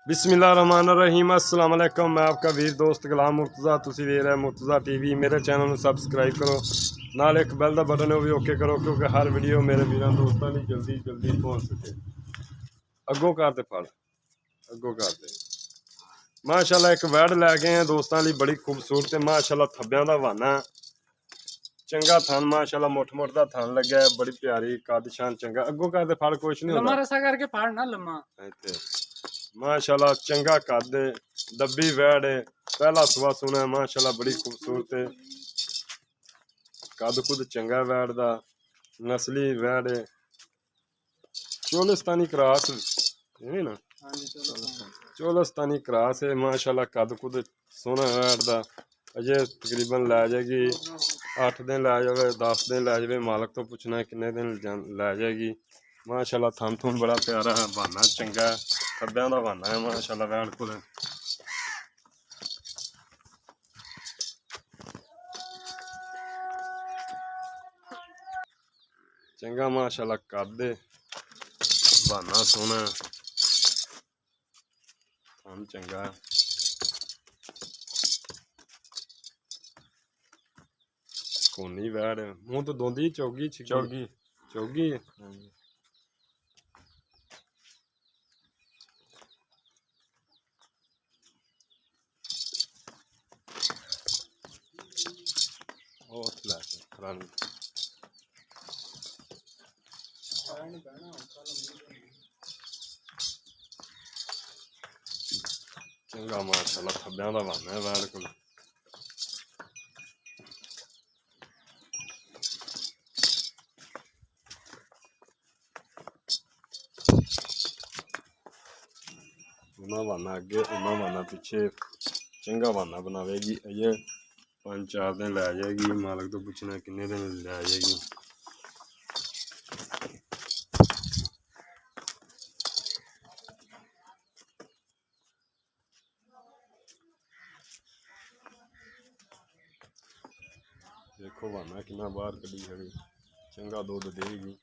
बिस्मिल्लाहिर्रहमानिर्रहीम अस्सलाम वालेकुम। मैं आपका वीर दोस्त गुलाम मुर्तज़ा, तुसी वेख रहे मुर्तज़ा टीवी। मेरे चैनल में सबसक्राइब करो, नाल एक बैल का बटन है वो भी ओके करो, क्योंकि हर वीडियो मेरे वीरों दोस्तों की जल्दी जल्दी पहुँच सके। अगों करते फल अगों करते माशाल्लाह एक वैड लै गए हैं दोस्तों लिए, बड़ी खूबसूरत है माशाल्लाह। थब्बियां दा वाना चंगा थान माशाल्लाह, मुठ मुठ दा थान लग्या है, बड़ी प्यारी कद शान चंगा। अगों करते फल कुछ नहीं लम्मा होता रसा करके फाड़ ना लम्मा माशाल्लाह चंगा कद दब्बी वैड है, पहला सुबह सुना है माशाल्लाह, बड़ी खूबसूरत है। कद कुद चंगा वैड दा, नस्ली वैड है, चोलिस्तानी क्रॉस है ना, चोलिस्तानी क्रॉस है माशाल्लाह। कद कुद सोना वैड दा। अजे तकरीबन लै जाएगी 8 दिन लै जाए, 10 दिन लै जाए, मालक तो पुछना है किन्ने दिन लै जाएगी माशाल्लाह। थन थुन बड़ा प्यारा है, बहाना चंगा है, खब्बियां दा बहाना है माशाल्लाह। वैड कुल चंगा माशाल्लाह, कद बहाना सोना, थन चंगा। कोनी वैड मूँह तो दोंदी चौगी चौगी चौगी चंगा माशाल्लाह, खब्बियां दा बहाना है वैड कोल। उन्ना बहाना अगे उन्ना बहाना पीछे, चंगा बहाना बनावेगी। अजे 5-4 दिन लै जाएगी, मालक तो पूछना किन्ने दिन लै जाएगी। देखो बहाना कितना बाहर कड़ी खड़ी, चंगा दूध देगी।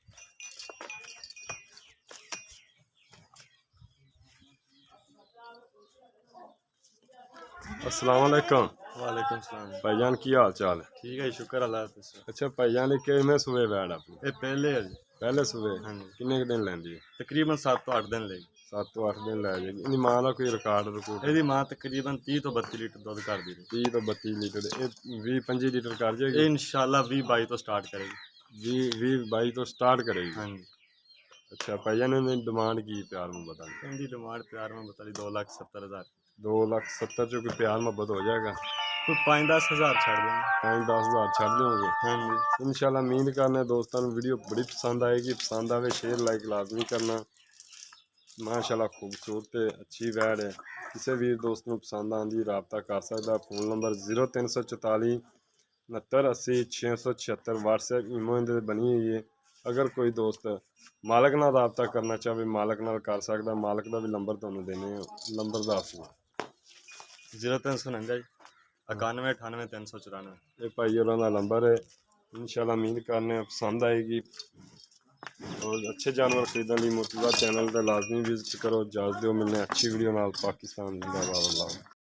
अस्सलाम वालेकुम। वालेकुम सलाम। भाईजान की हाल चाल है? ठीक है, शुक्र अल्लाह का। अच्छा भाईजान किवें सुबह वैड अपनी? ये पहले है जी। पहले सुबह हाँ जी, किन्ने दिन लैंदी है? तकरीबन 7 तो 8 दिन लेगी। 7 ਤੋਂ 8 दिन लै जाएगी। इन्दी मां का कोई रिकॉर्ड रिकॉर्ड? ਇਹਦੀ ਮਾਂ ਤਕਰੀਬਨ 30 ਤੋਂ 32 ਲੀਟਰ ਦੁੱਧ ਕਰਦੀ ਰਹੀ। 30 ਤੋਂ 32 ਲੀਟਰ, ਇਹ 20-25 ਲੀਟਰ ਕਰ ਇਹ ਜਾਏਗੀ। ਇਨਸ਼ਾਅੱਲਾ 20-22 ਤੋਂ ਸਟਾਰਟ ਕਰੇਗੀ। 20-22 ਤੋਂ ਸਟਾਰਟ ਕਰੇਗੀ। ਹਾਂਜੀ, अच्छा भाईजान ने डिमांड की प्यार मोहब्बत वाली? ਇਹਦੀ ਡਿਮਾਂਡ ਪਿਆਰ में बता दी 2,70,000। 2,70,000 जो कोई प्यार मोहब्बत हो जाएगा? तो 5-10 हज़ार छड़ देंगे। 5-10 हज़ार छड़ दोगे? हाँ जी, इंशाल्लाह उम्मीद करने दोस्तों वीडियो बड़ी पसंद आएगी। पसंद आवे शेयर लाइक लाजमी करना। माशाल्लाह खूबसूरत है, अच्छी वैड है। किसी भी दोस्त को पसंद आती रबता कर सकता। Phone number 0344 69 80 676। व्हाट्सएप ईमो इनते बनी हुई है। अगर कोई दोस्त मालक नाल रबता करना चाहे मालक नाल कर सकता। मालक का भी नंबर तुहानूं देने, नंबर दस दो। 0349 91 98 394। ये भाई होरां दा नंबर है। इंशाल्लाह उम्मीद करने पसंद आएगी। और अच्छे जानवर खरीदने लिए मुर्तज़ा चैनल का लाजमी विजिट करो। इजाज़त दो, मिलने अच्छी वीडियो नाल। पाकिस्तान जिंदाबाद।